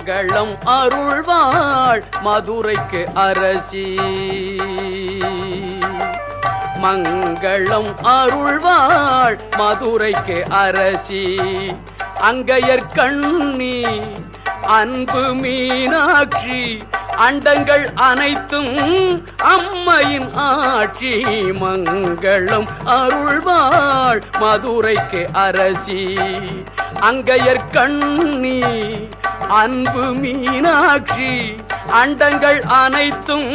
மங்களம் அருள்வாள் மதுரைக்கு அரசி. மங்களம் அருள்வாள் மதுரைக்கு அரசி. அங்கையர்கண்ணி அன்பு மீனாட்சி அண்டங்கள் அனைத்தும் அம்மையின் ஆட்சி. மங்களம் அருள்வாள் மதுரைக்கு அரசி. அங்கையர்கண்ணி அன்பு மீனாட்சி அண்டங்கள் அனைத்தும்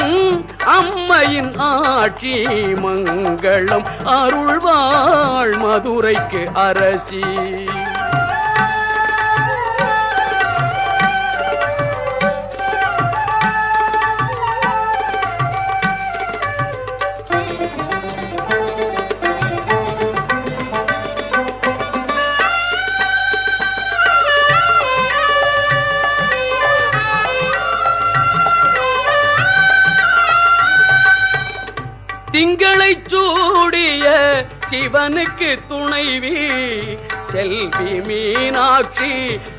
அம்மையின் ஆட்சி. மங்களம் அருள்வாள் மதுரைக்கு அரசி. திங்களை சூடிய சிவனுக்கு துணைவி செல்வி மீனாட்சி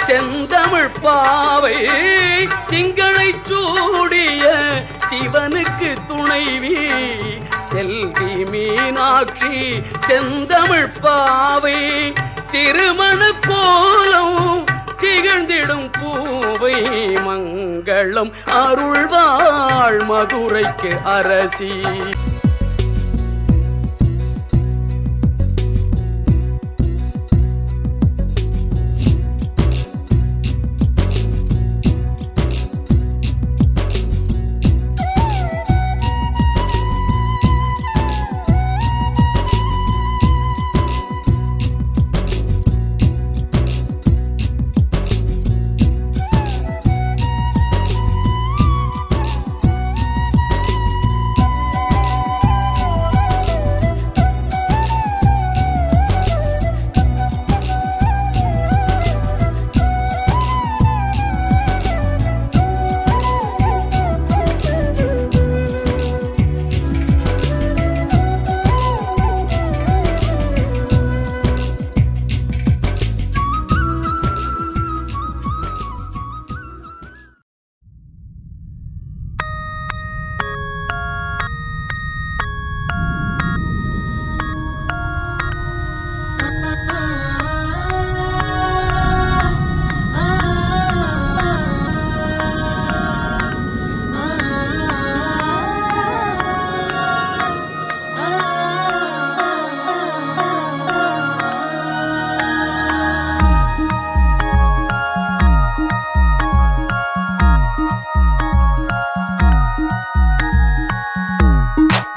செந்தமிழ் பாவை. திங்களை சூடிய சிவனுக்கு துணைவி செல்வி மீனாட்சி செந்தமிழ் பாவை. திருமண கோலம் திகழ்ந்திடும் பூவை. மங்களம் அருள்வாள் மதுரைக்கு அரசி.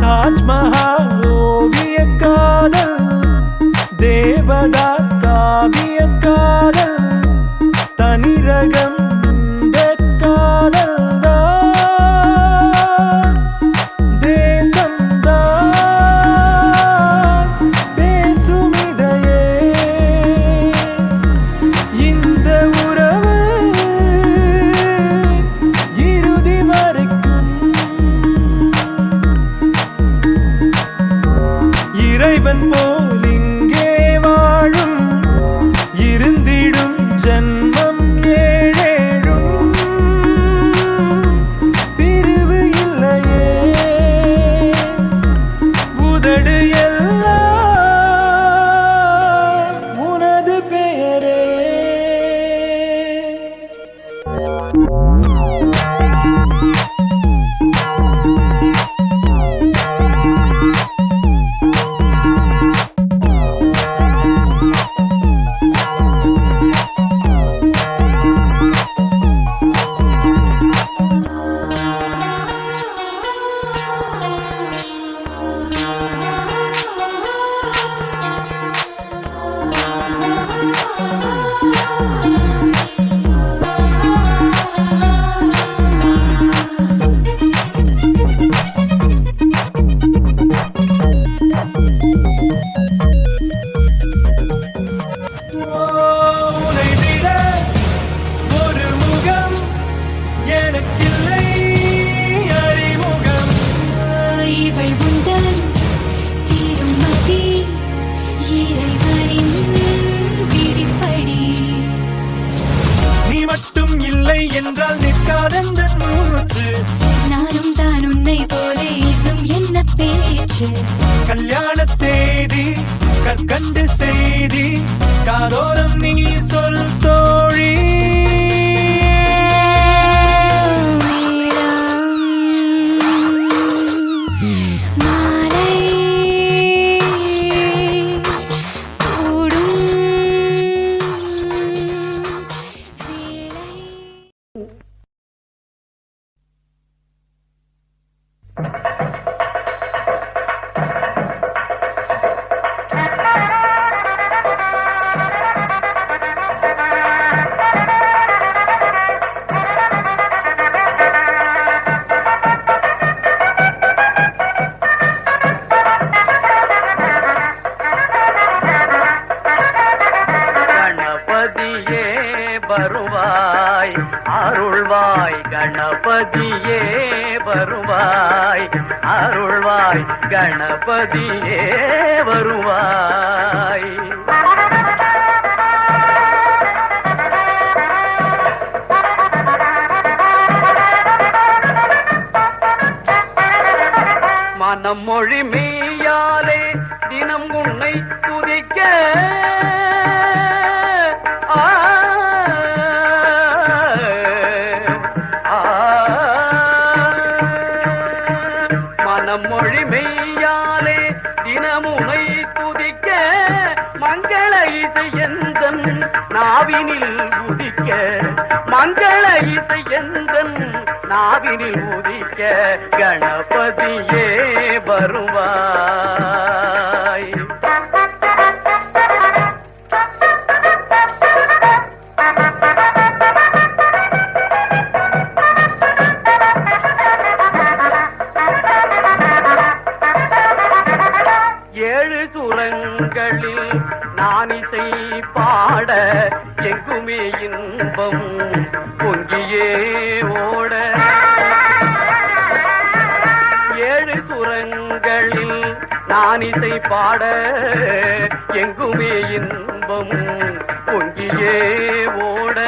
தாஜ்மஹால் ஓவிய காதல், தேவதாஸ் காவிய காதல், தனிரகம் இந்த காதல் தான் தேசம்தான் பேசும் இதையே. இந்த உறவு இறுதி வரைக்கும் இறைவன் போல் இங்கே வாழும் இருந்திடும் ஜன்மம் ஏழேழும் பிரிவு இல்லையே. உதடு எல்லாம் உனது பெயரே. என்றால் நிற்காதெந்த மூச்சு. நானும் தான் உன்னை போலே இன்னும் என்ன பேச்சு. கல்யாண தேதி கற்கண்டு செய்தி காதோரம் நீ சொல் தோழி. வருவாய் அருள்வாய் கணபதியே வருவாய் அருள்வாய் கணபதியே வருவாய். மனம் மொழி மெய்யாலே தினம் உன்னை துதிக்க மொழி மெய்யாலே தினமுனை துதிக்க மங்கள இசை எந்தன் நாவினில் உதிக்க மங்கள இசை எந்தன் நாவினில் உதிக்க கணபதியே வருவாய். ஏழு சுரங்களில் நான் இசை பாட எங்குமே இன்பம் பொங்கியே ஓட. ஏழு சுரங்களில் நான் இசை பாட எங்குமே இன்பம் பொங்கியே ஓட.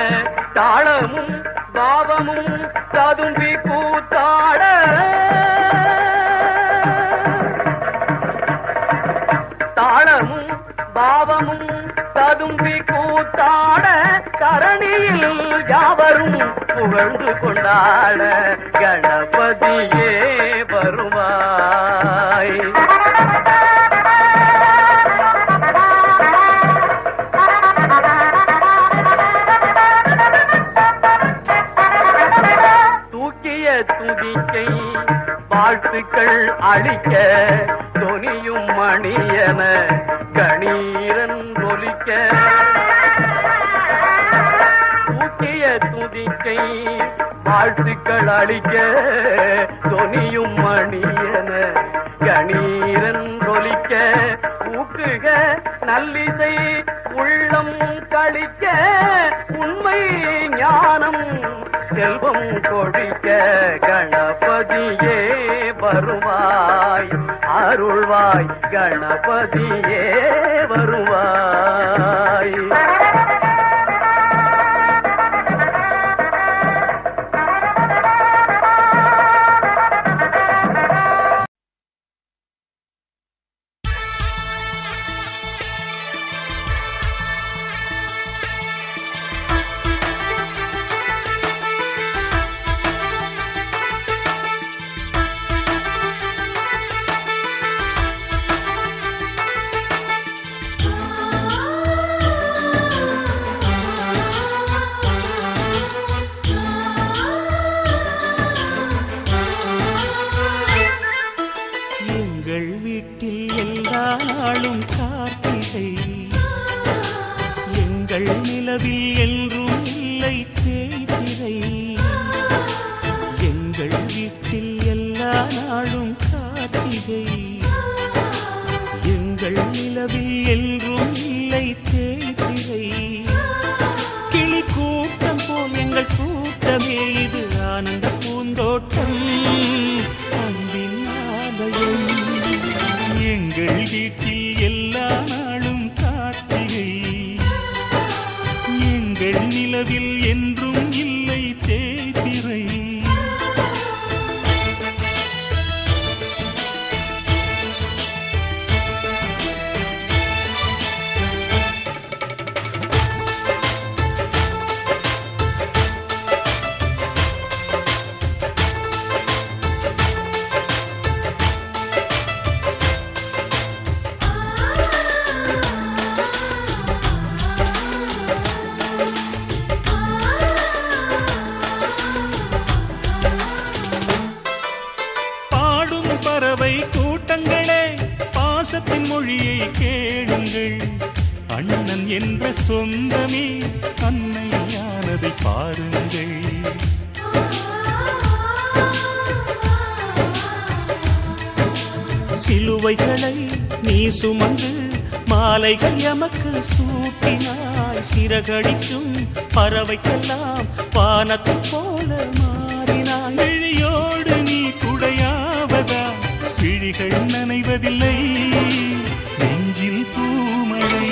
தாளமும் பாவமும் ததும்பி கூத்தாட தாளமும் பாவமும் ததும்பி கூத்தாட தரணியில் யாவரும் புகழ்ந்து கொண்டாட கணபதியே வருவாய். தூக்கிய துதிக்கை வாழ்த்துக்கள் அளிக்க தொனியும் மணியன கணீரன் ஒலிக்க. தூக்கிய துதிக்கை வாழ்த்துக்கள் அளிக்க தொனியும் மணியன கணீரன் ஒலிக்க. ஊக்குக நல்லிசை உள்ளம் கழிக்க உண்மை ஞானம் செல்வம் கொடிக்க கணபதியே வருவாய் அருள்வாய் கணபதியே வருவாய். என்ற சொந்தமே அன்னையானதை பாருங்கள். சிலுவைகளை நீ சுமந்து மாலைகள் எமக்கு சூட்டினாய். சிறகடிக்கும் பறவைக்கெல்லாம் வானத்தை போல மாறினாய். விழியோடு நீ குடையாவதா விழிகள் நனைவதில்லை நெஞ்சில் பூமழை.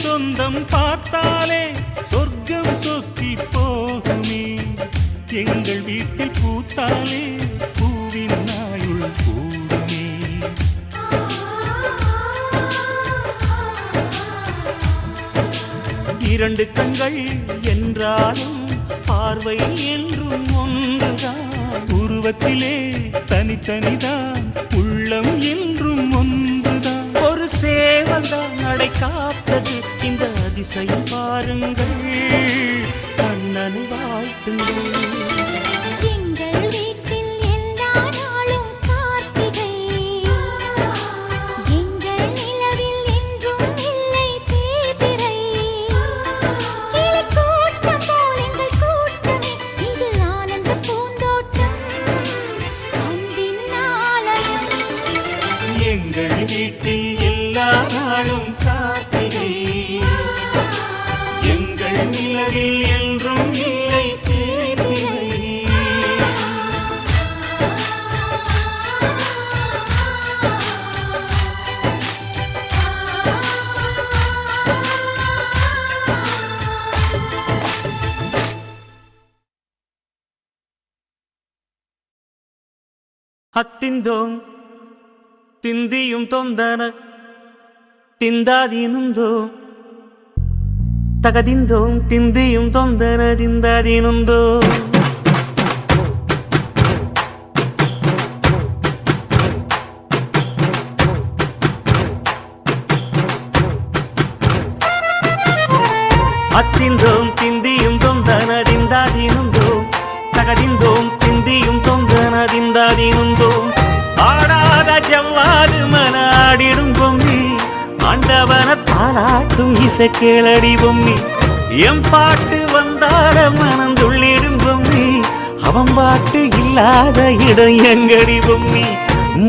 சொந்தம் பார்த்தாலே சொர்க்கம் சொத்தி போகுமே. எங்கள் வீட்டில் பூத்தாலே பூவின் நாயுள் கூடுமே. இரண்டு கண்கள் என்றாலும் பார்வை என்றும் ஒன்றுதான். உருவத்திலே தனித்தனிதான் உள்ளம் என்றும் ஒன்றுதான். ஒரு சேவல்தான் நடை காத்தது இந்த அதிசயம் பாருங்கள். கண்ணனை வாழ்த்துங்கள். எங்கள் வீட்டில் எல்லா நாளும் காத்திரை. எங்கள் நிலவில் என்றும் இல்லை தேய்பிறை. அத்திந்தோம் திந்தியும் தொந்தன திந்தாதீனுந்தோ தகதிந்தோம் திந்தியும் தொந்தன திந்தாதீனுந்தோ. அத்திந்தோம் திந்தியும் தொந்தன திந்தாதீனுந்தோ தகதிந்தோம் திந்தியும் தொந்தன திந்தாதீனுந்தோ. ஆடாத ஜவ்வாது மனாடிடும் பொம்மி ஆண்டவன தாலாட்டும் இசை கேளடி பொம்மி. எம் பாட்டு வந்தார மனந்துள்ளிடும் பொம்மி அவன் பாட்டு இல்லாத இடம் எங்கடி பொம்மி.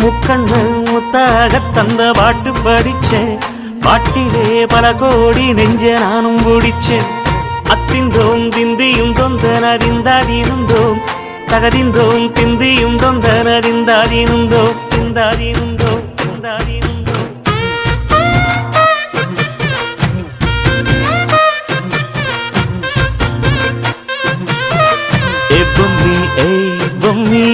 முக்கண்ணு முத்தாக தந்த பாட்டு படிச்சேன். பாட்டிலே பல கோடி நெஞ்ச நானும் பிடிச்சேன். அத்திந்தோம் திந்தியும் தொந்தன திந்தாதீனுந்தோம் தகதிந்தோம் திந்தியும் தொந்தன திந்தாதீனுந்தோம் திந்தாதீனுந்தோம் திந்தாதீனுந்தோம். ஏ பொம்மி ஏ பொம்மி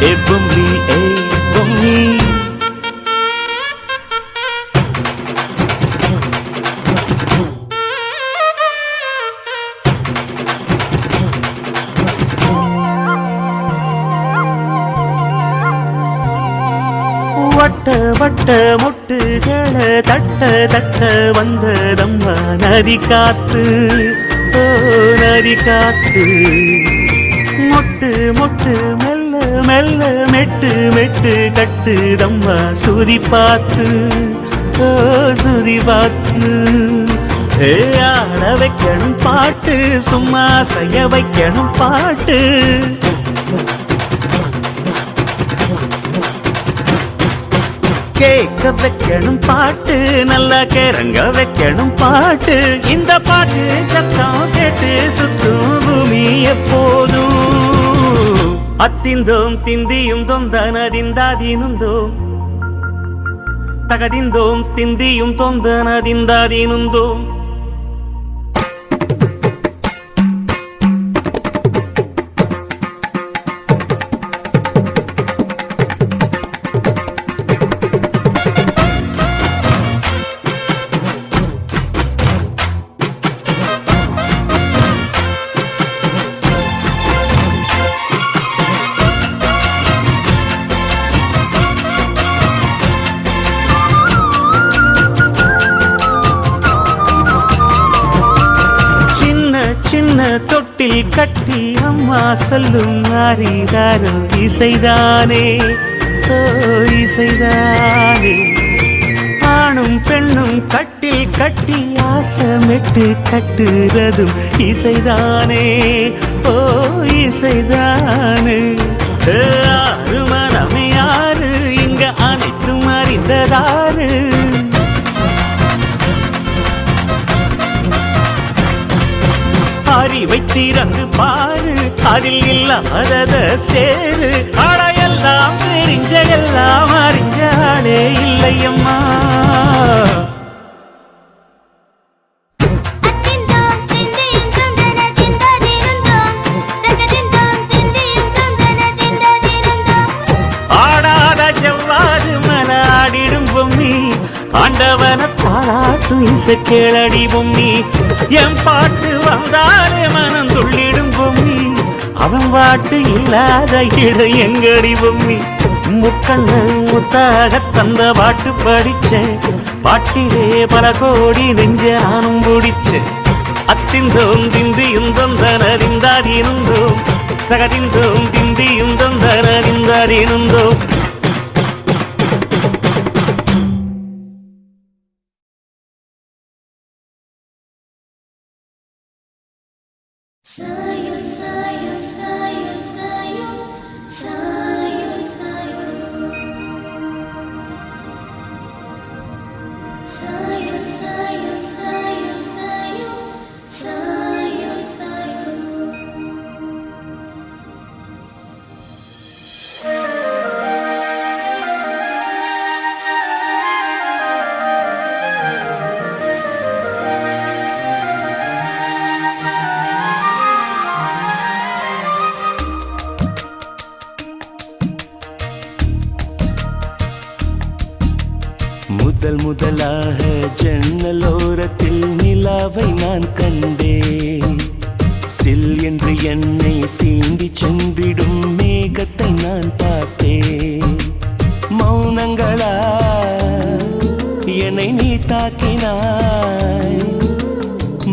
ஏ பொம்மி ஏ பொம்மி. வட்ட வட்ட மொட்டுகள தட்ட தட்ட வந்ததம்மா நதி காத்து. ஓ நதி காத்து மொட்டு மொட்டு மெல்ல மெல்ல மெட்டு மெட்டு கட்டுதம்மா சுதி பார்த்து. ஓ சுதி பார்த்து ஆட வைக்கணும் பாட்டு சும்மா செய்ய வைக்கணும் பாட்டு. கேட்க வைக்கணும் பாட்டு நல்லா கேரங்க வைக்கணும் பாட்டு. இந்த பாட்டு சத்தம் கேட்டு சுத்தும் பூமி எப்போதும் அத்திந்தோம் திந்தியும் தொந்தனதிந்தாதீனுந்தோம் தகதிந்தோம் திந்தியும் தொந்தனதிந்தாதீனுந்தோம் சின்ன தொட்டில் கட்டி அம்மா சொல்லும் ஆரிதாரோ இசைதானே ஓ இசைதானே ஆணும் பெண்ணும் கட்டில் கட்டி ஆசமிட்டு கட்டுறதும் இசைதானே ஓ இசைதானே ஆறு மனமே யாரு இங்க அனைத்தும் அறிந்ததாரு அறிவை திறந்து பாரு அதில் இல்லாதத சேரு ஆடையெல்லாம் தெரிஞ்ச எல்லாம் அறிஞ்சாலே இல்லையம்மா ஆடாத செவ்வாது மலாடிடும் பொம்மி ஆண்டவன பாராட்டு இசை கேளடி பொம்மி என் பாட்டு வந்தாலே மனம் துள்ளிடும் பொம்மி அவன் பாட்டு இல்லாத இடம் எங்கடி பொம்மி முக்கண்ணு முத்தாக தந்த பாட்டு படிச்சேன் பாட்டிலே பல கோடி நெஞ்ச நானும் பிடிச்சேன் Athinthom திந்தியும் தொந்தனறிந்தாதீனுந்தோம் சகதிந்தோம் திந்தியும் தொந்தனறிந்தாதீனுந்தோம் Sayo, sayo, sayo, sayo, sayo, sayo. Sayo, sayo, sayo, sayo, sayo, sayo. முதல் முதலாக ஜன்னலோரத்தில் நிலாவை நான் கண்டேன் சில் என்று என்னை சீண்டி சென்றிடும் மேகத்தை நான் பார்த்தேன் மௌனங்களா என்னை நீ தாக்கினாய்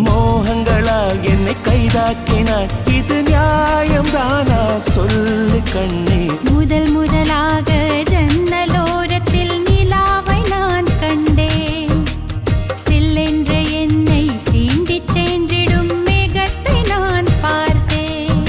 மோகங்களால் என்னை கைதாக்கினாய் இது நியாயம்தானா சொல்லு கண்ணே முதல் முதலாக ஜன்னலோரத்தில் நிலாவை நான் கண்டேன் சில்லென்ற என்னை சீண்டிச் சென்றிடும் மேகத்தை நான் பார்த்தேன்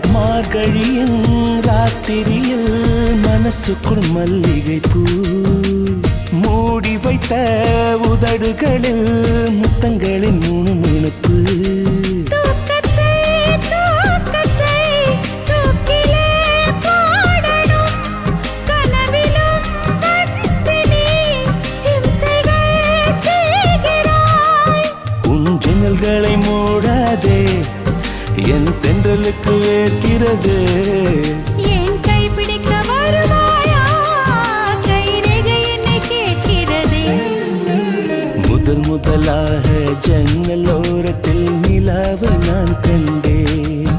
மார்கழியின் ராத்திரியில் மனசுக்குள் மல்லிகை பூ மூடி வைத்த உதடுகளில் முத்தங்களின் முணுமுணுப்பு தூக்கத்தை தூக்கிலே பாடணும் கனவிலும் வந்து நீ இம்சைகள் செய்கிறாய் உன் ஜன்னல்களை மூடாதே என் தென்றலுக்கு வேர்க்கிறது என் கை பிடிக்க வருவாயா கைரேகை என்னை கேட்கிறதே முதல் முதலாக ஜன்னலோரத்தில் நிலாவை நான் கண்டேன்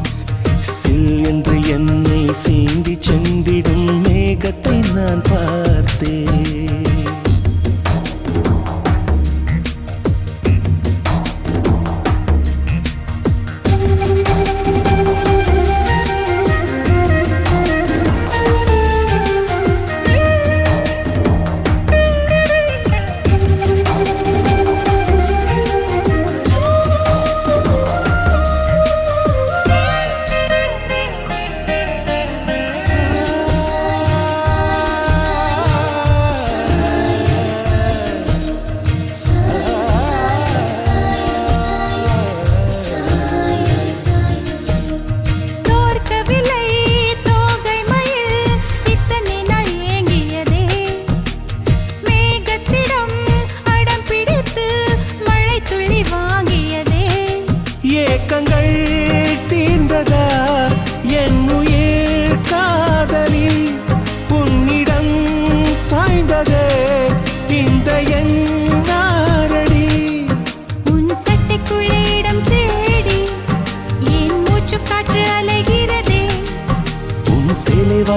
சில் என்று என்னை சீண்டி சென்றிடும் மேகத்தை நான் பார்த்தேன்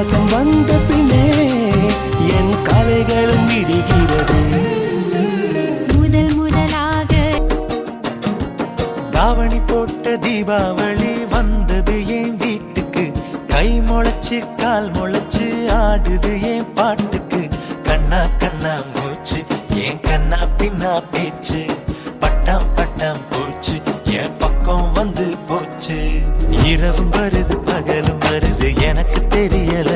மாசம் வந்த பின்னே என் கலைகளும் விடுகிறது. முதல் முதலாக தாவணி போட்ட தீபாவளி வந்தது என் வீட்டுக்கு. கை முளைச்சு கால் முளைச்சு ஆடுது என் பாட்டுக்கு. கண்ணா கண்ணா மூச்சு என் கண்ணா பின்னா பேச்சு. பட்டாம் பட்டாம் பூச்சு என் பக்கம் வந்து போச்சு. இரவும் வருது பகலும் வருது எனக்கு தெரியல.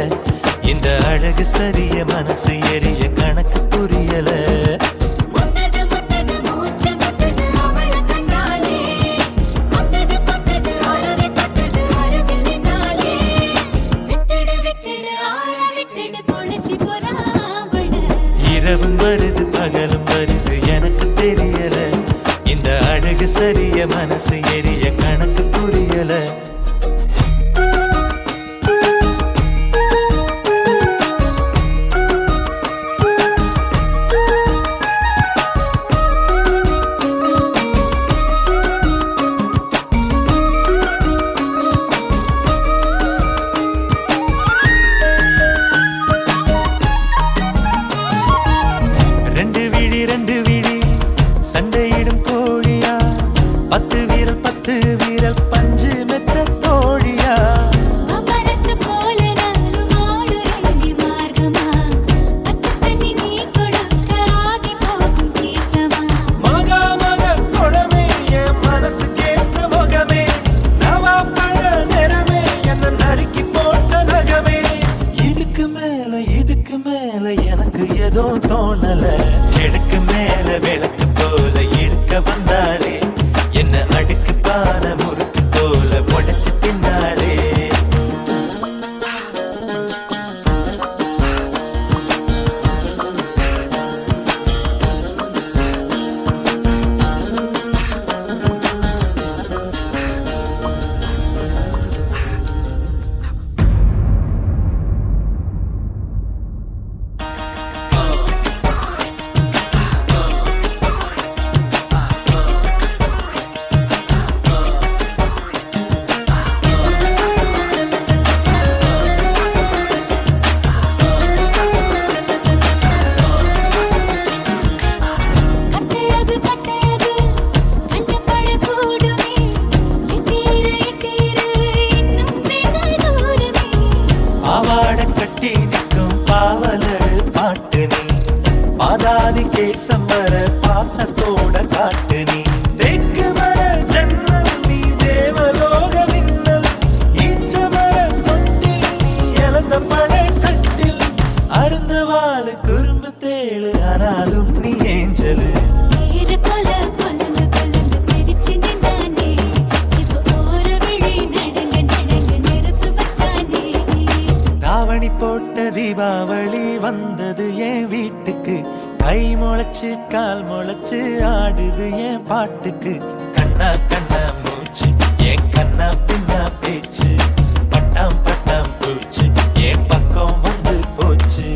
இந்த அழகு சரிய மனசு எரிய கணக்கு புரியல. முன்னது முன்னது மூச்சு முட்டது அவள கண்டாலே. கொண்டது கொண்டது அருவி தொட்டது அருகில் நின்னாலே. விட்டுடு விட்டுடு ஆள விட்டுடு பொழிச்சு போறாவள. இரவும் வருது பகலும் வருது எனக்கு தெரியல. இந்த அழகு சரிய மனசு எரிய கணக்கு புரியல. ரெண்டு விழி சண்டையிடும் கோழியா. 10 வீரல் 10 வீரல் பஞ்சு மெத்த தோழியா. அமரத்து போல நானும் ஆடுறேன் மார்க்கமா. அச்ச தண்ணி நீ கொடுக்க ஆகி போகும் தீர்த்தமா. மகா மக குளமே என் மனசு கேட்ட முகமே. நவா பழ நிறமே என்ன நறுக்கி போட்ட நகமே. இதுக்கு மேல எனக்கு ஏதோ தோணல. கிழக்கு மேல விளக்கு போல இருக்க வந்தாளே. என்ன அடுக்கு பான முறுக்கு போல உடைச்சு பின்னாளே. கட்டழகு கட்டழகு கண்ணப்பட கூடுமே. எட்டீரு இன்னும் வெகு தூரமே. பாவாட கட்டி நிற்கும் பாவலர் பாட்டு நீ. பாதாதி கேசம் வர பாசத்தோட காட்டு நீ. தெற்கு மர ஜன்னல் நீ தேவலோக மின்னல். ஈச்ச மர தொட்டில் நீ இழந்த பழ கட்டில். அருந்த வாழு குறும்பு தேழு ஆனாலும் நீ ஏஞ்சலு. ஏறு போல கொலந்து கொலந்து சிரிச்சு நின்னானே. இப்போ ஓர விழி நடங்க நடங்க நெருப்பு வச்சானே. தாவணி போட்ட தீபாவளி வந்தது என் வீட்டுக்கு. கை முளைச்சு கால் முளைச்சு ஆடுது என் பாட்டுக்கு. கண்ணா கண்ணா மூச்சு என் கண்ணா பின்னா பேச்சு. பட்டாம் பட்டாம் பூச்சு என் பக்கம் வந்து போச்சு.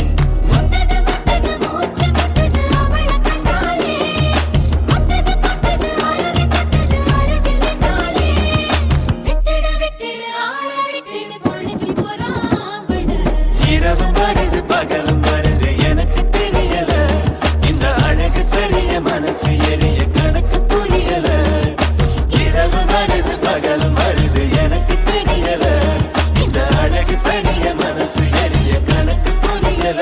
முன்னது முன்னது மூச்சு முட்டது அவள கண்டாலே. கொண்டது கொண்டது அருவி தொட்டது அருகில் நின்னாலே. விட்டுடு விட்டுடு ஆள விட்டுடு பொழிச்சு போறாவள. இரவும் வருது பகலும் வருது எனக்கு தெரியல. இந்த அழகு சரிய மனசு எரிய கணக்கு புரியல. இரவு வருது பகலும் வருது எனக்கு தெரியல. இந்த அழகு சரிய மனசு எரிய கணக்கு புரியல.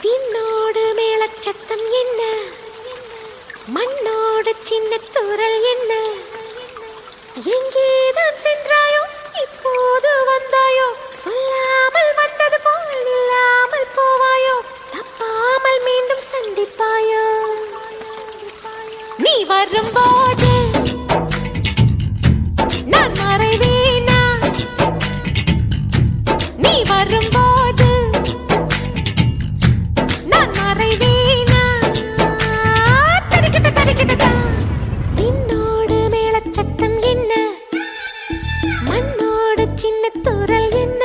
விண்ணோடு மேளச்சத்தம் என்ன, மண்ணோடு சின்ன தூரல் என்ன. எங்கேதான் சென்றாயோ இப்போது வந்தாயோ. சொல்லாமல் வந்தது போல் இல்லாமல் போவாயோ. தப்பாமல் மீண்டும் சந்திப்பாயோ. நீ வரும்போது நான் மறைவேனா. நீ வரும்போது நான் மறைவேனா. தரிக்கிட்ட தரிக்கிட்டதா. விண்ணோடு மேளச்சத்தம் என்ன, மண்ணோடு சின்ன தூரல் என்ன.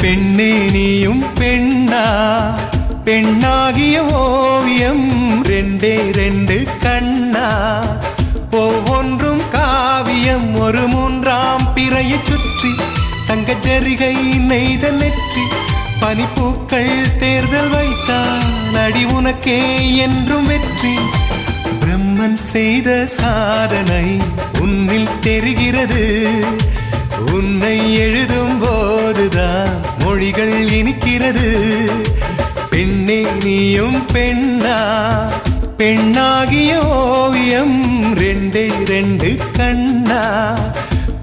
பெண்ணே நீயும் பெண்ணா பெண்ணாகிய ஓவியம் ரெண்டே ரெண்டு கண்ணா ஒவ்வொன்றும் காவியம் ஒரு மூன்றாம் பிறையை சுற்றி தங்க ஜரிகை நெய்த நெற்றி பனிப்பூக்கள் தேர்தல் வைத்தான் அடி உனக்கே என்றும் வெற்றி பிரம்மன் செய்த சாதனை உன்னில் தெரிகிறது உன்னை எழுதும் போதுதான் மொழிகள் இனிக்கிறது பெண்ணே நீயும் பெண்ணா பெண்ணாகிய ஓவியம் ரெண்டே ரெண்டு கண்ணா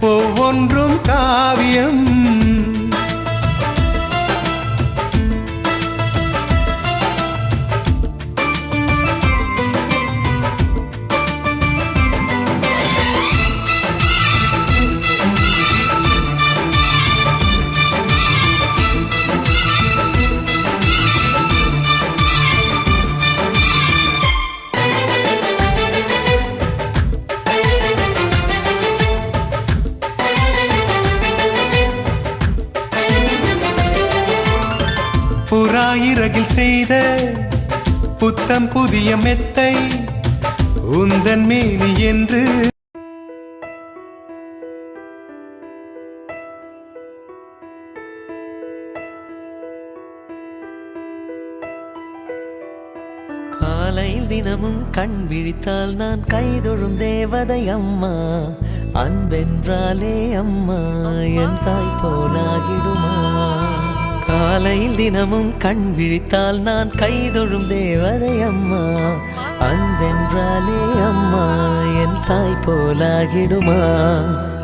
ஒவ்வொன்றும் காவியம் புறாயிரகில் செய்த புத்தம் புதிய மெத்தை உந்தன் மேனி என்று காலையில் தினமும் கண் விழித்தால் நான் கைதொழும் தேவதை அம்மா அன்பென்றாலே அம்மா என் தாய் போலாகிடுமா காலையில் தினமும் கண் விழித்தால் நான் கைதொழும் தேவதை அம்மா அன்பென்றாலே அம்மா என் தாய் போலாகிடுமா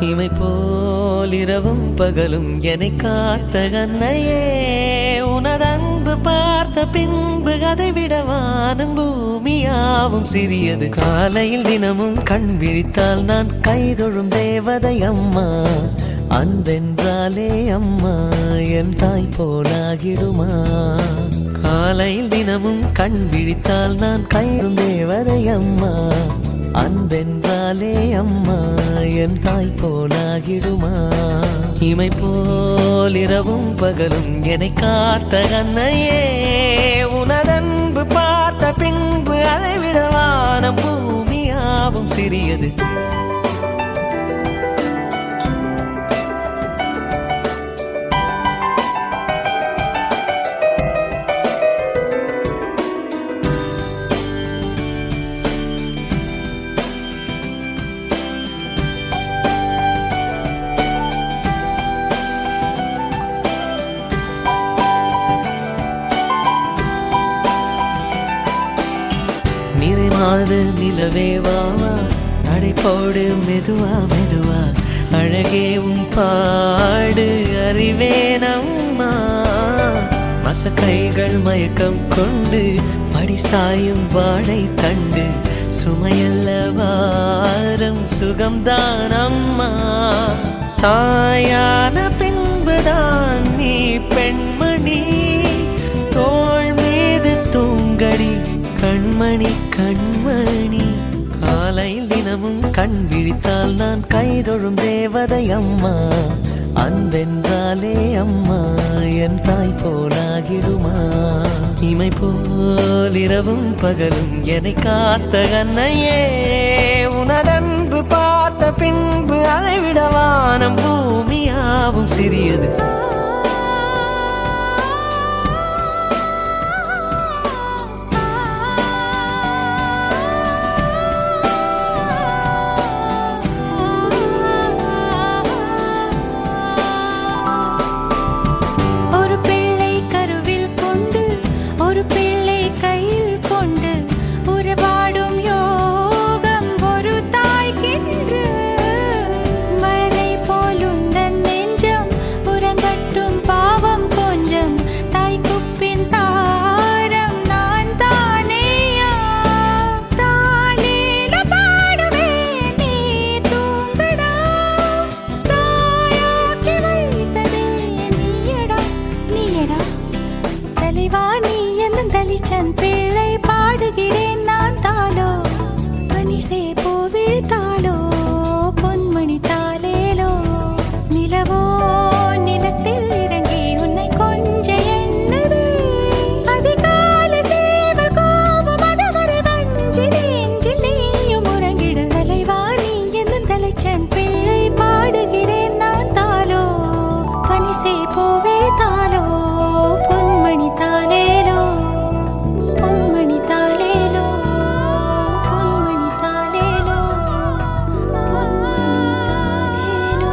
இமை போல் இரவும் பகலும் என்னை காத்த கண்ணையே உனதன்பு பார்த்த பின்பு அதை விட வானம் பூமியாவும் சிறியது காலையில் தினமும் கண் விழித்தால் நான் கைதொழும் தேவதை அம்மா அன்பென்றாலே அம்மா என் தாய் போலாகிடுமா காலையில் தினமும் கண் விழித்தால் நான் கைதொழும் தேவதை அம்மா அன்பென்றாலே அம்மா என் தாய் போலாகிடுமா இமை போல் இரவும் பகலும் என்னை காத்த கண்ணையே உனதன்பு பார்த்த பின்பு அதை விட வானம் பூமியாவும் சிறியது நிறைமாது நிலவே வாவா நடைபோடு மெதுவா மெதுவா அழகே உன் பாடு அறிவேனம்மா மசக்கைகள் மயக்கம் கொண்டு மடி சாயும் வாழை தண்டு சுமையல்ல வாரம் சுகம்தான் அம்மா தாயான பின்புதான் நீ பெண்மணி தோள் மீது தூங்கடி கண்மணி கண்மணி காலையில் தினமும் கண் விழித்தால் நான் கைதொழும் தேவதை அம்மா அன்பென்றாலே அம்மா என் தாய் போலாகிடுமா இமை போல் இரவும் பகலும் என்னை காத்த கண்ணையே உனதன்பு பார்த்த பின்பு அதை விட வானம் பூமியாவும் சிறியது மழலை போலும் தன் நெஞ்சம் உறங்கட்ட தலைவாணி என்னும் தலிச்சன் பிள்ளை பாடுகிறேன் நான் தாளோ பனிசே பூவிழித்தாளோ பொன்மணி தாளேலோ நிலவோ நிலத்தில் இறங்கி உன்னை கொஞ்ச எண்ணுது அதிகால சேவல் கோபம் அதுவரை வஞ்சி நெஞ்சில் நீயும் உறங்கிடு தலைவாணி என்னும் தலைச்சன் பிள்ளை பாடுகிறேன் நான் தாளோ பனிசே பூவிழித்தாளோ பொன்மணி தாளேலோ பொன்மணி தாளேலோ பொன்மணி தாளேலோ பொன்மணி தாளேலோ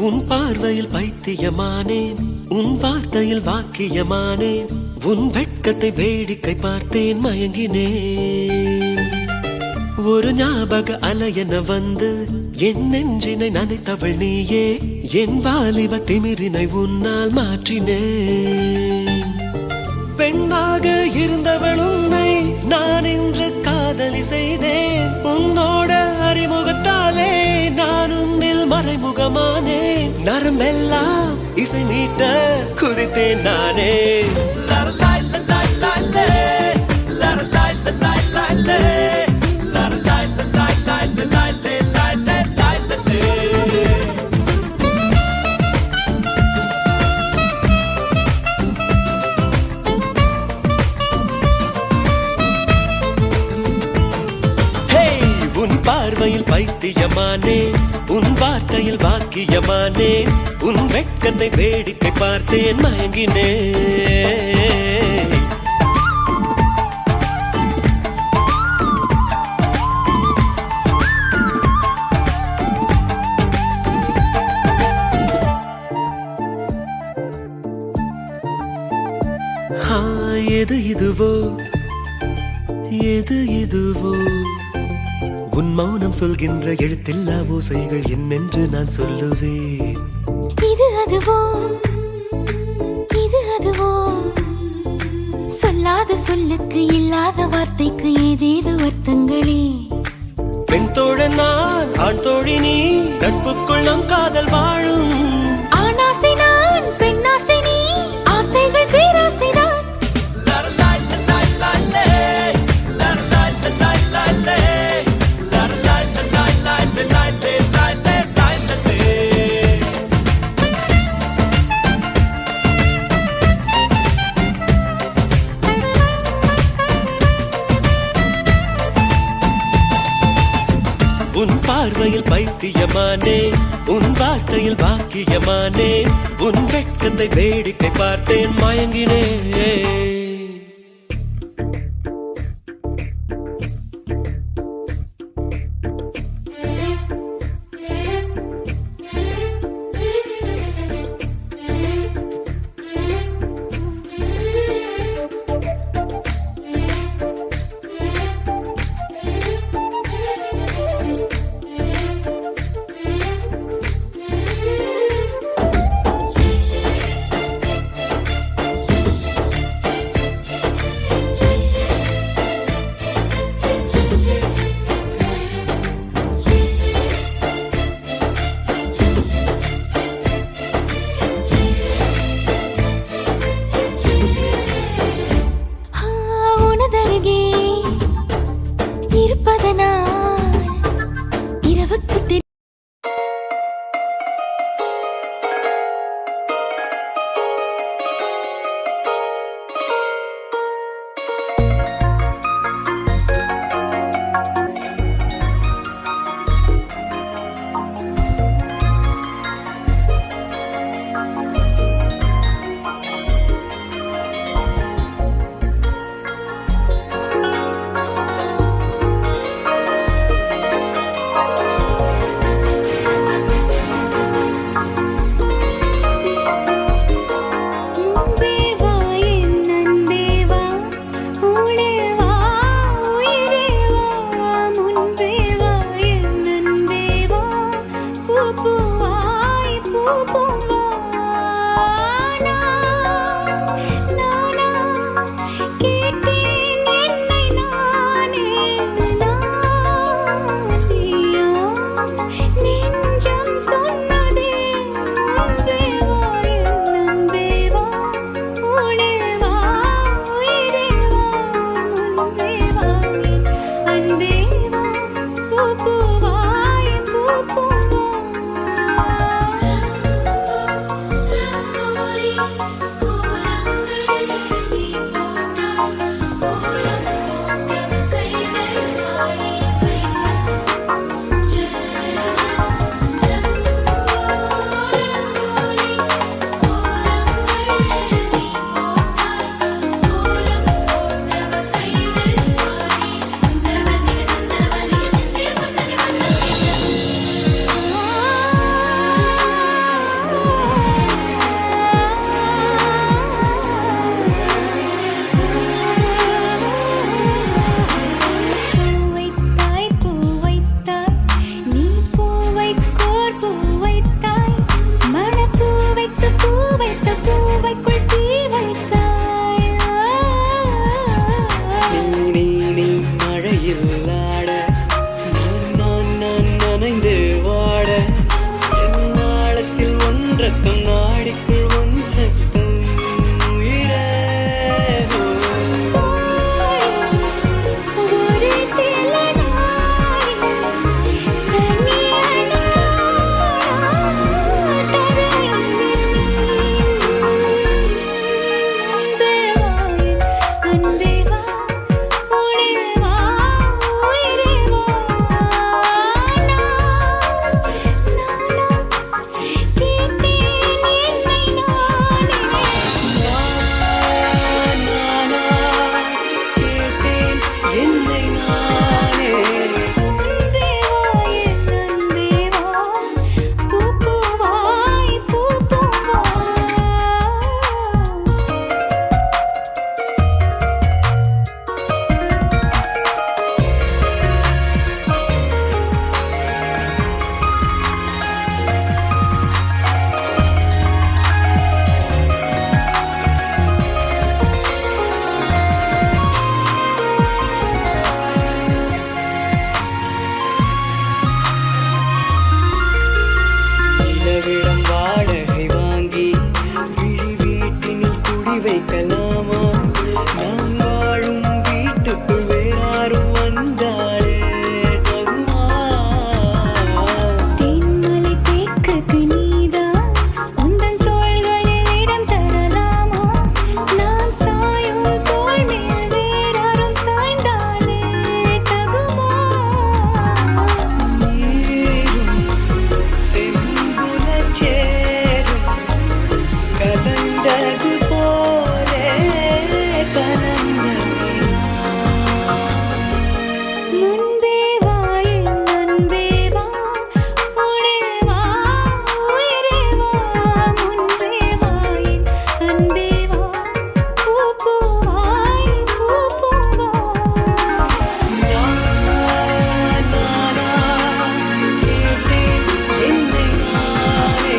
உன் பார்வையில் பைத்தியமானேன், உன் வார்த்தையில் வாக்கியமானேன், உன் வெட்கத்தை வேடிக்கை பார்த்தேன் மயங்கினேன். ஒரு ஞாபக அலை என வந்து என் நெஞ்சினை நனைத்தவள் நீயே, என் வாலிப திமிரினை உன்னால் மாற்றினேன். பெண்ணாக இருந்தவள் உன்னை நான் இன்று காதலி செய்தேன். உன்னோட அறிமுகத்தாலே நான் உன்னில் மறைமுகமானே. நரம்பெல்லாம் இசை மீட்ட குதித்தேன் நானே. பார்வையில் பைத்தியமானே, உன் வார்த்தையில் வாக்கியமானே, உன் வெட்கத்தை வேடிக்கை பார்த்தேன் மயங்கினே. எது இதுவோ எது இதுவோ, உன் மௌனம் சொல்கின்ற எழுத்தில்லா ஓசைகள் என்னென்று நான் சொல்லுவேன். இது அதுவோ இது அதுவோ, சொல்லாத சொல்லுக்கு இல்லாத வார்த்தைக்கு ஏதேது அர்த்தங்களே. பெண் தோழன் நான், ஆண் தோழி நீ, நட்புக்குள் நம் காதல் வாழும். ஆணாசை நான், பெண்ணாசை நீ, ஆசைகள் பேராசைதான். உன் பார்வையில் பைத்தியமானே, உன் வார்த்தையில் வாக்கியமானே, உன் வெட்கத்தை வேடிக்கை பார்த்தேன் மயங்கினே. வைக்கலாமா நான் வாழும் வீட்டுக்குள் வேறாரும் வந்தாளே தகுமா தேன்மலை தேக்கத்து நீதான் உந்தன் தோள்களில் இடம் தரலாமா நான் சாயும் தோள் மேல் வேறாரும் சாய்ந்தாலே தகுமா நீரும் செம்புலச் சேரும் கலந்தது போலே கலந்தவனா முன்பே வா என் அன்பே வா உடே வா உயிரே வா முன்பே வா என் அன்பே வா பூ பூவாய் பூ பூவா நானா கேட்டேன் என்னை நானே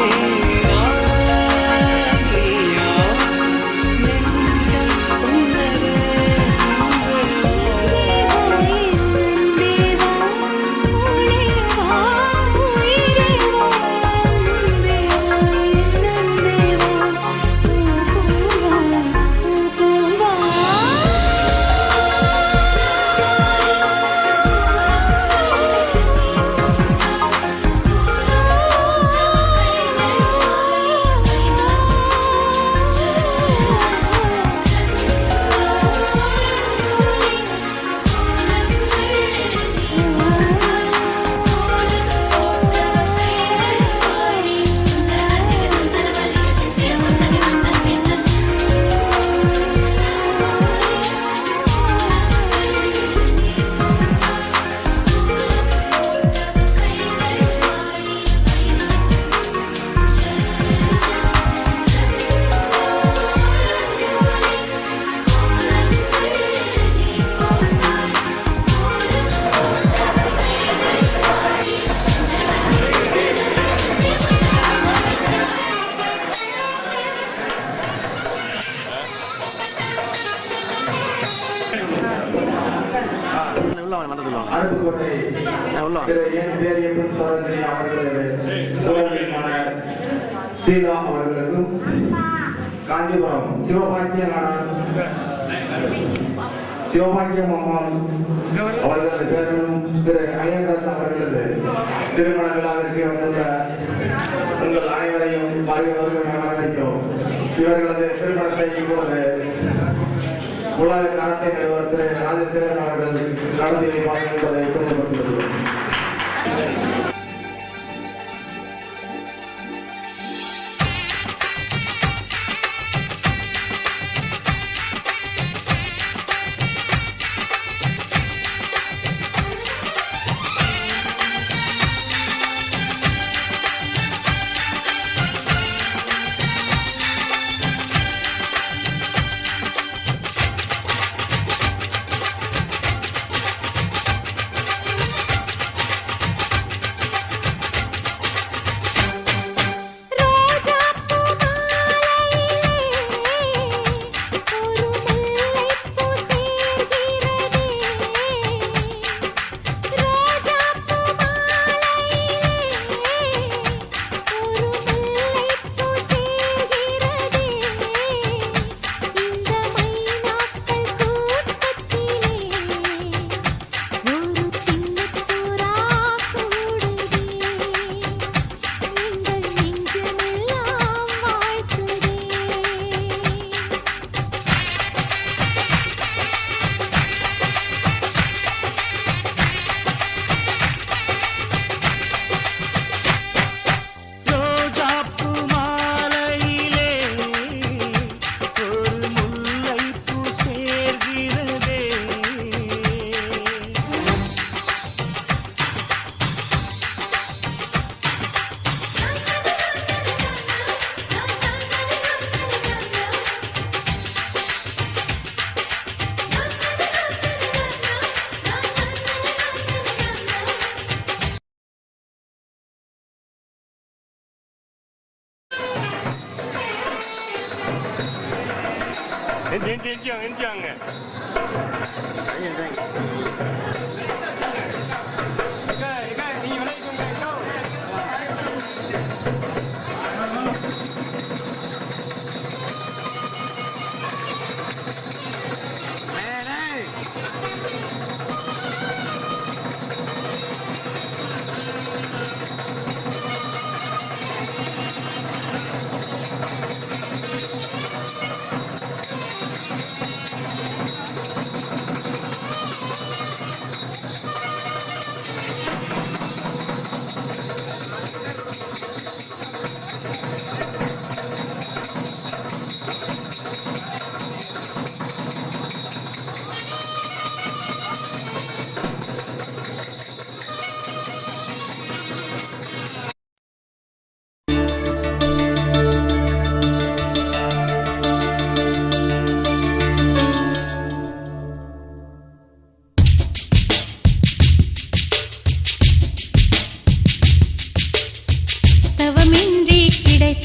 நீயா நெஞ்சம் சொன்னதே அருப்புக்கோட்டை திரு என் பேரியப்பன் சோழகிரி அவர்களது சோழகிரிமான சீலா அவர்களுக்கும் காஞ்சிபுரம் சிவபாக்கியம் அம்மாள் அவர்களது பேரனும் திரு அய்யன்ராஜ் அவர்களது திருமண விழாவிற்கு வந்துள்ள உங்கள் அனைவரையும் வருகிறவர்கள் வரவேற்கிறோம். இவர்களது திருமணத்தை இப்பொழுது உலக கணத்தை நடுவர் திரு ராஜசேகரன் அவர்கள் நடத்தி வைப்பார்கள் என்பதை குறிப்பிட்டுள்ளது.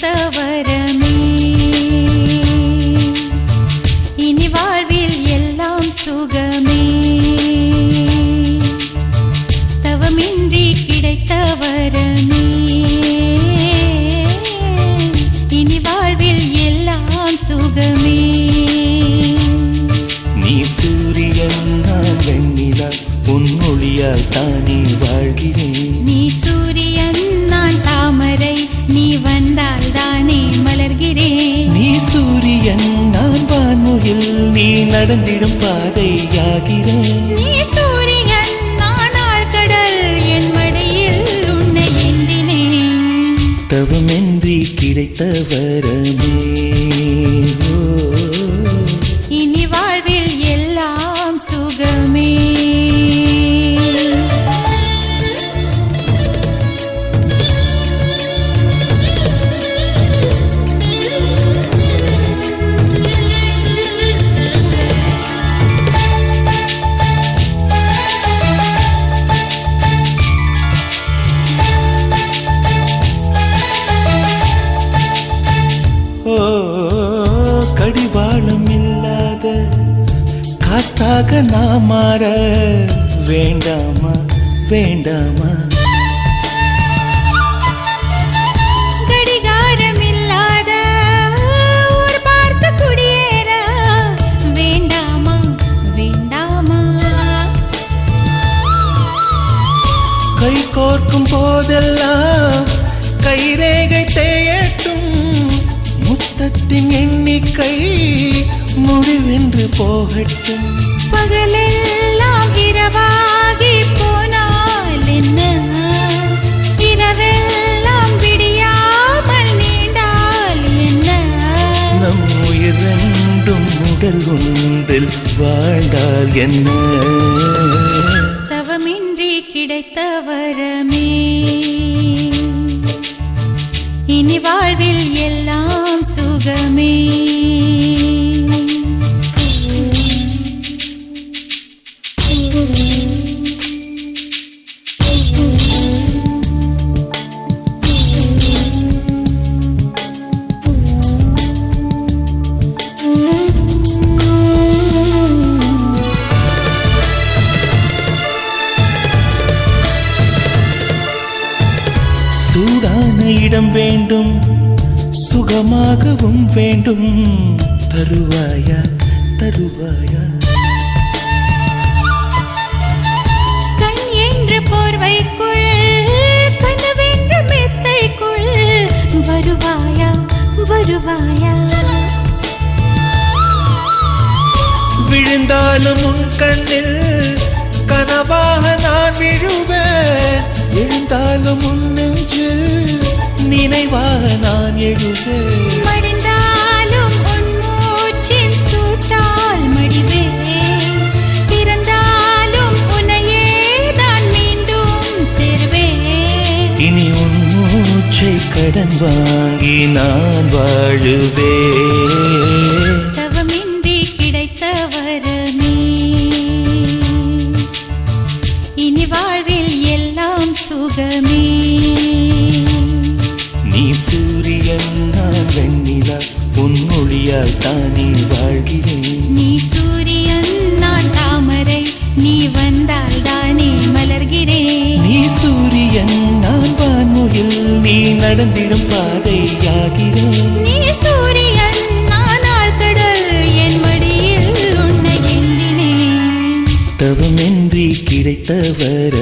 கிடைத்த வரமே இனி வாழ்வில் எல்லாம் சுகமே தவமின்றி கிடைத்த வரமே இனி வாழ்வில் எல்லாம் சுகமே நீ சூரியன் நான் வெண்ணிலா உன் ஒளியால் தானே வாழ்கிறேன் நீ சூரியன் நான் தாமரை நீ வந்தால் தானே மலர்கிறேன் நீ சூரியன் நான் வான்முகில் நீ நடந்திடும் பாதையாகிறேன் நீ சூரியன் நான் ஆழ்கடல் என் மடியில் உன்னை ஏந்தினேன் தவமின்றி கிடைத்த வரமே ஓ. இனி வாழ்வில் எல்லாம் சுகமே ஓ கடிவாளம் இல்லாத காற்றாக நான் மாற வேண்டாமா வேண்டாமா கடிகாரம் இல்லாத ஊர் பார்த்து குடியேற வேண்டாமா வேண்டாமா கை கோர்க்கும் போதெல்லாம் கைரேகை தேயட்டும் முத்தத்தின் எண்ணிக்கை முடிவென்று போகட்டும் பகலெல்லாம் இரவாகி போனால் என்ன இரவெல்லாம் விடியாமல் நீண்டால் என்ன நம் உயிர் ரெண்டும் உடல் ஒன்றில் வாழ்ந்தால் என்ன தவமின்றி கிடைத்த வரமே இனி வாழ்வில் எல்லாம் சுகமே சூடான இடம் வேண்டும் சுகமாகவும் வேண்டும் தருவாயா தருவாயா கண் என்ற போர்வைக்குள் கனவென்ற மெத்தைக்குள் வருவாயா வருவாயா விழுந்தாலும் உன் கண்ணில் கனவாக நான் விழுவேன் எழுந்தாலும் உன் நெஞ்சில் நினைவாக நான் எழுவேன் மடிந்தாலும் உன் மூச்சின் சூட்டால் மடிவேன் பிறந்தாலும் உன்னையே தான் மீண்டும் சேர்வேன் இனி உன் மூச்சை கடன் வாங்கி நான் வாழுவேன் தவமின்றி கிடைத்த வரமே இனி வாழ்வில் எல்லாம் சுகமே நீ சூரியன் நான் வெண்ணிலா உன் ஒளியால் தானே வாழ்கிறேன் நீ சூரியன் நான் தாமரை நீ வந்தால் தானே மலர்கிறேன் நீ சூரியன் நான் வான்முகில் நீ நடந்திடும் பாதையாகிறேன் நீ சூரியன் நான் ஆழ்கடல் என் மடியில் உன்னை ஏந்தினேன் தவமின்றி கிடைத்த வர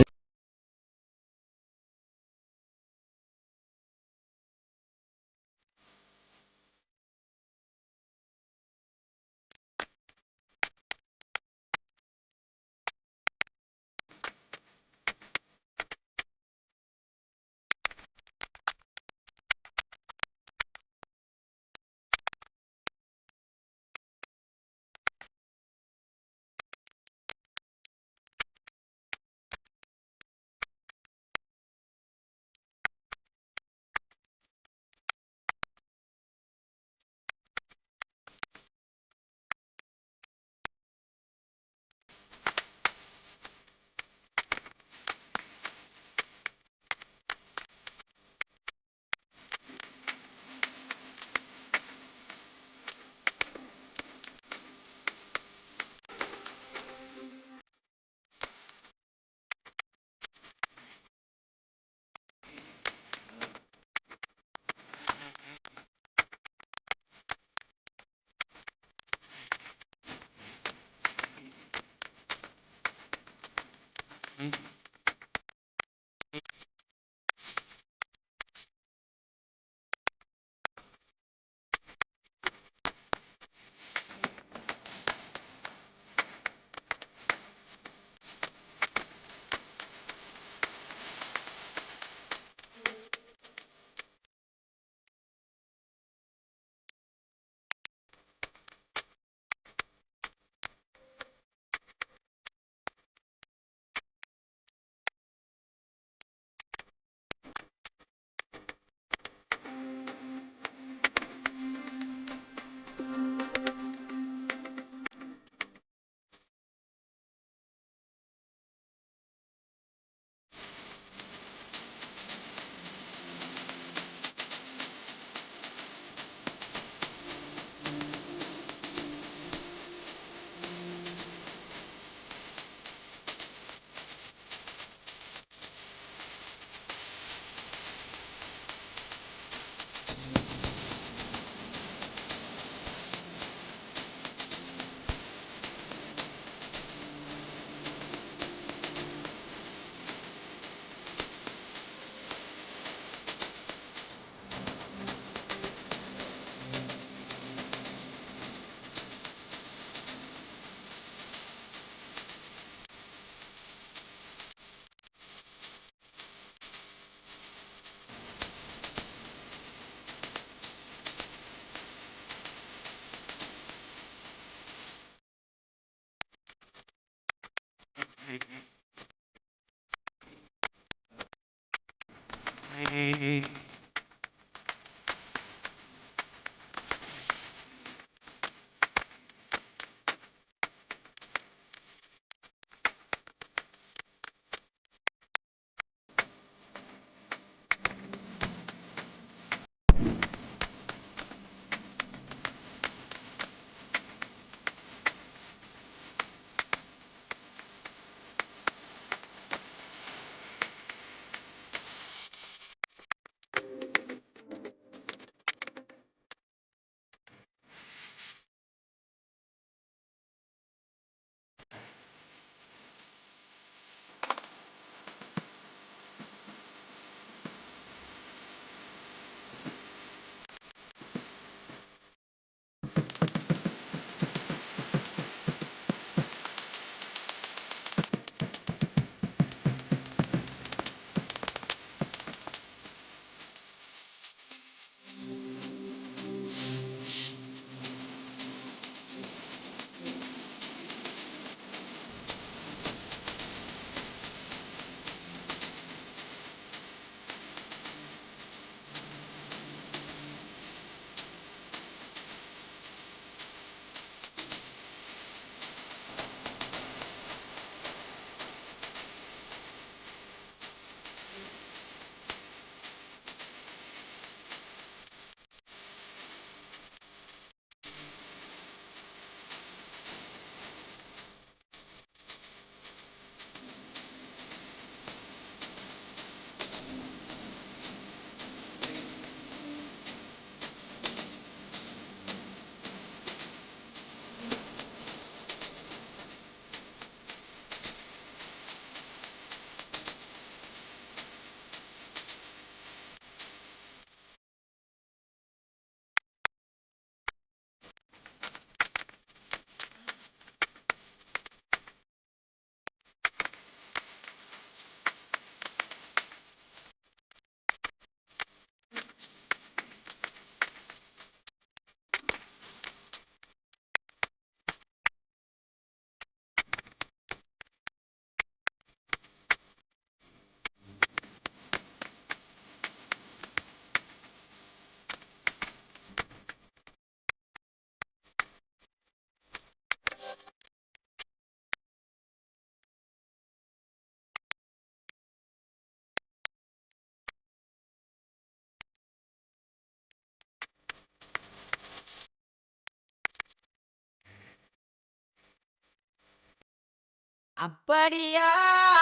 அப்படியா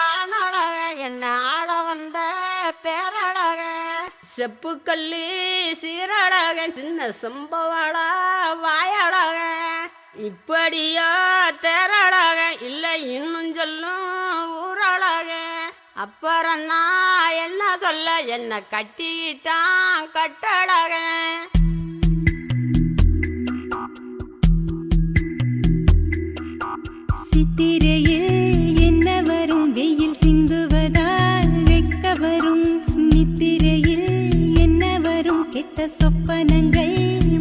ஆனழக என்ன ஆள வந்த பேரழக செப்புக்கல்லி சீரழக சின்ன செம்பவள வாயழக இப்படியா தேரழக இல்லை இன்னும் சொல்லும் ஊரழக அப்புறம் நான் என்ன சொல்ல என்ன கட்டிக்கிட்டான் கட்டழக சித்திரையில் என்ன வரும் வெயில் சிந்துவதால் வெக்க வரும் நித்திரையில் என்ன வரும் கெட்ட சொப்பனங்கள்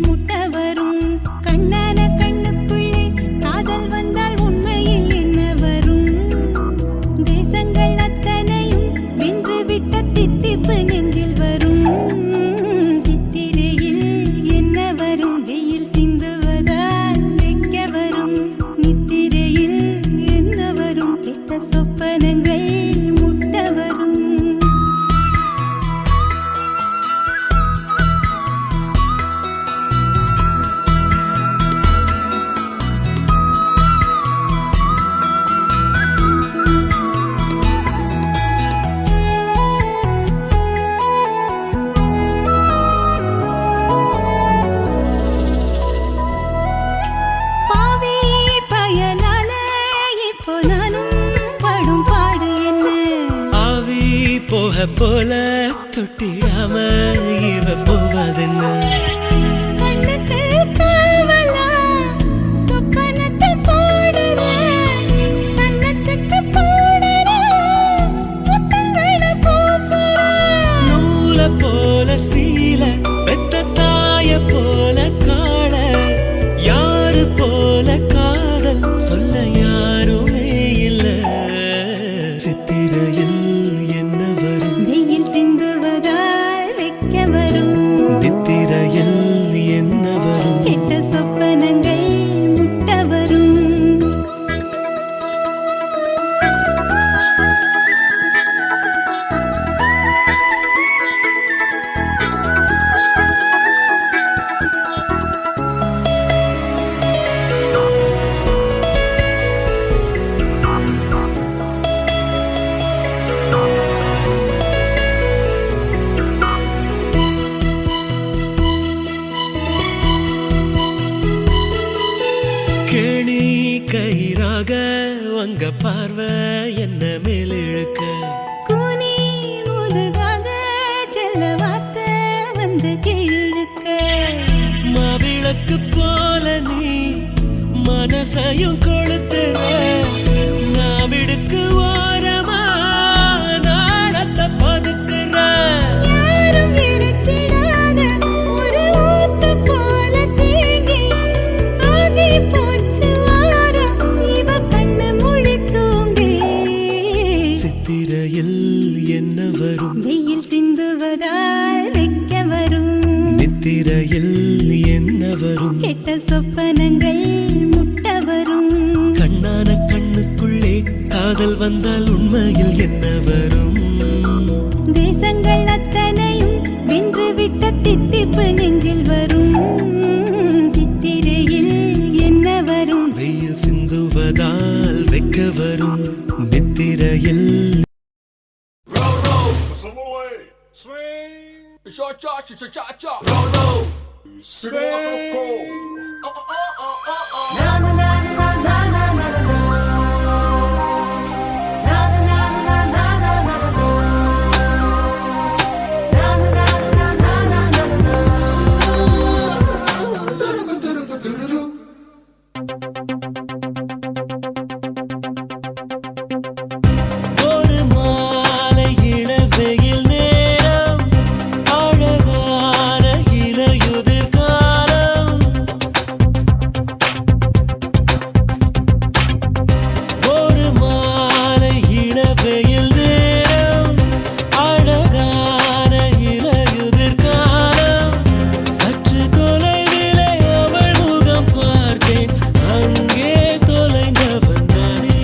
முட்ட வரும் கண்ணான கண்ணுக்குள்ளே காதல் வந்தால் உண்மையில் என்ன வரும் தேசங்கள் அத்தனையும் வென்று விட்ட தித்திப்பு நெஞ்சில் வரும் சித்திரையில் என்ன வரும் வெயில் சிந்துவதால் வெக்க வரும் நித்திரையில் என்ன வரும் கெட்ட சொப்பனங்கள் முட்ட வரும் பாவி பயனால இப்போ நானும் படும் பாடு என்ன ஆவி போக போல தொட்டிடாம இவ போவதென்ன கண்ணுக்கு காவலா சொப்பனத்தை போடுற கண்ணத்துக்கு போடுற முத்தங்களை பூசுற நூல போல சீல பெத்த தாய போல காண யாரு போல காதல் சொல்ல யாருமே இல்ல பார்வை என்ன மேல் இழுக்க கூனி முதுகாத செல்ல வார்த்தை வந்து கீழிழுக்க மாவிளக்கு போல நீ மனசையும் கொளுத்துற நாவிடுக்கு ஓரமா நாடத்தை பதுக்குற யாரும் விரச்சிடாத ஒரு ஊத்து போல தேங்கி ஆகி போச்சு வாரம் இவ கண்ணு முழி தூங்கி சித்திரையில் என்ன வரும் வெயில் சிந்துவதால் வைக்க வரும் நித்திரையில் என்ன வரும் கெட்ட சொப்பனங்கள் முட்ட வரும் கண்ணான கண்ணுக்குள்ளே காதல் வந்தால் உண்மையில் என்ன வரும் தேசங்கள் அத்தனையும் வென்று விட்ட தித்திப்பு நெஞ்சில் வரும் சித்திரையில் என்ன வரும் வெயில் சிந்துவதால் வைக்க வரும் நித்திரையில் ஒரு மாலை இளவெயில் நேரம் அழகான இலையுதிர் காலம் ஒரு மாலை இளவெயில் நேரம் அழகான இலையுதிர் காலம் சற்று தொலைவிலே அவள் முகம் பார்த்தேன் அங்கே தொலைந்தவன் நானே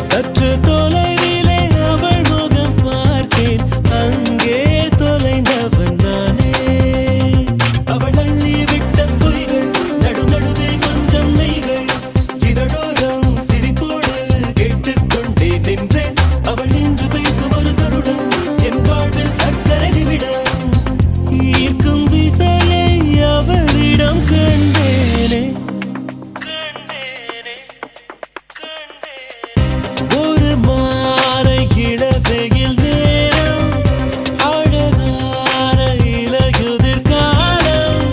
சற்று தொலைவிலே அவள் முகம் பார்த்தேன் அங்கே தொலைந்தவன் நானே அவள் அள்ளி விட்ட பொய்கள் நடுநடுவே கொஞ்சம் மெய்கள் இதழோரம் சிரிப்போடு கேட்டுக்கொண்டே நின்றேன் அவள் நின்று பேசும் ஒரு தருணம் என் வாழ்வில் சக்கர நிமிடம் ஈர்க்கும் விசையை அவளிடம் கண்டேனே கண்டேனே ஒரு மாலை இளவெயில் நேரம் அழகான இலையுதிர் காலம்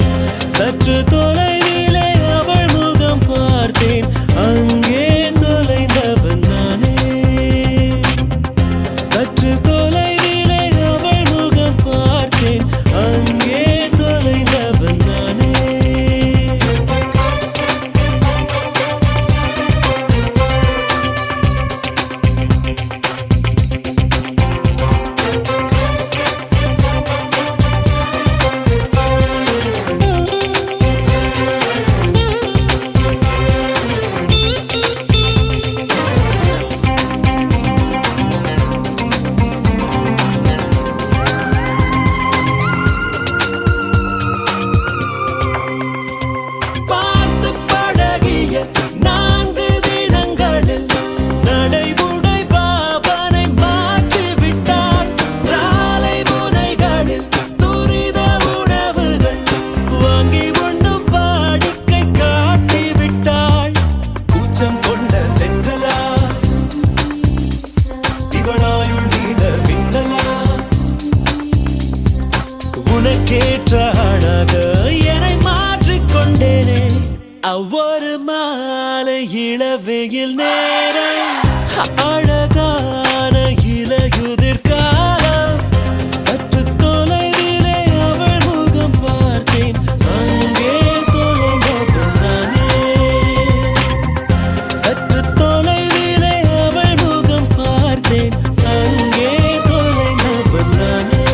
சற்று தொலைவிலே அவள் முகம் பார்த்தேன் அங்கே தொலைந்தவன் நானே சற்று தொலைவிலே அவள் முகம் பார்த்தேன் அங்கே தொலைந்தவன் நானே பார்த்து பழகிய 4 தினங்களில் நடைமுறை பாவனை மாற்றி விட்டாள் சாலை முனைகளில் துரித உணவுகள் வாங்கி உண்ணும் வாடிக்கை காட்டி விட்டாள் கூச்சம் கொண்ட தென்றலா இவளாயுள் நீண்ட மின்னலா உனக்கேற்ற ஆளாக என்னை மாற்றிக்கொண்டேனே ஒவ்வொரு மாலை இளவெயில் நேரம் அழகான இலையுதிர் காலம் சற்று தொலைவிலே அவள் முகம் பார்த்தேன் அங்கே தொலைந்தவன் நானே சற்று தொலைவிலே அவள் முகம் பார்த்தேன் அங்கே தொலைந்தவன் நானே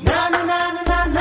na na na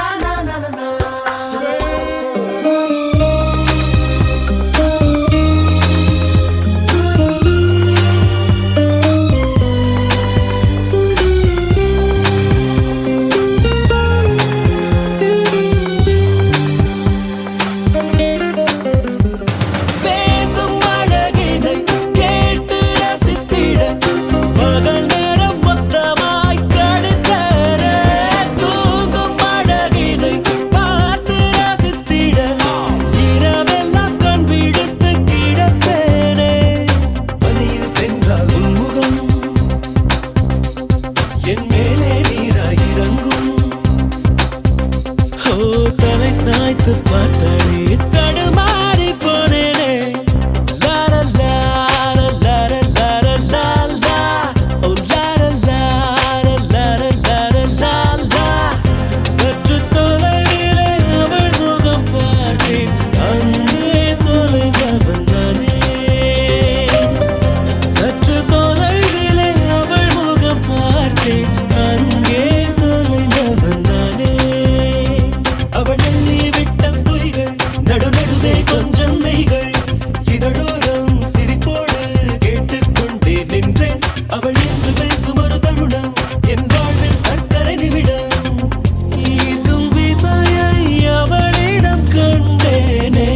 பார்த்து பார்த்தாலே தடுமாறி போனேனே. லார லார லார லார லாலா. ஓ லார லார லார லார லாலா. சற்று தொலைவிலே அவள் முகம் பார்த்தேன், அங்கே தொலைந்தவன் நானே. சற்று தொலைவிலே அவள் முகம் பார்த்தேன், அங்கே தொலைந்தவன் நானே. அவள் எண்ணி விட்ட பொய்கள் நடுநடுவே கொஞ்சம் மெய்கள், இதழோரம் சிரிப்போடு கேட்டுக்கொண்டே நின்றேன். அவள் என்று பேசும் ஒரு தருணம் என் வாழ்வில் சர்க்கரை நிமிடம். ஈர்க்கும் விசையை அவளிடம் கண்டேனே.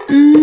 Mm-hmm.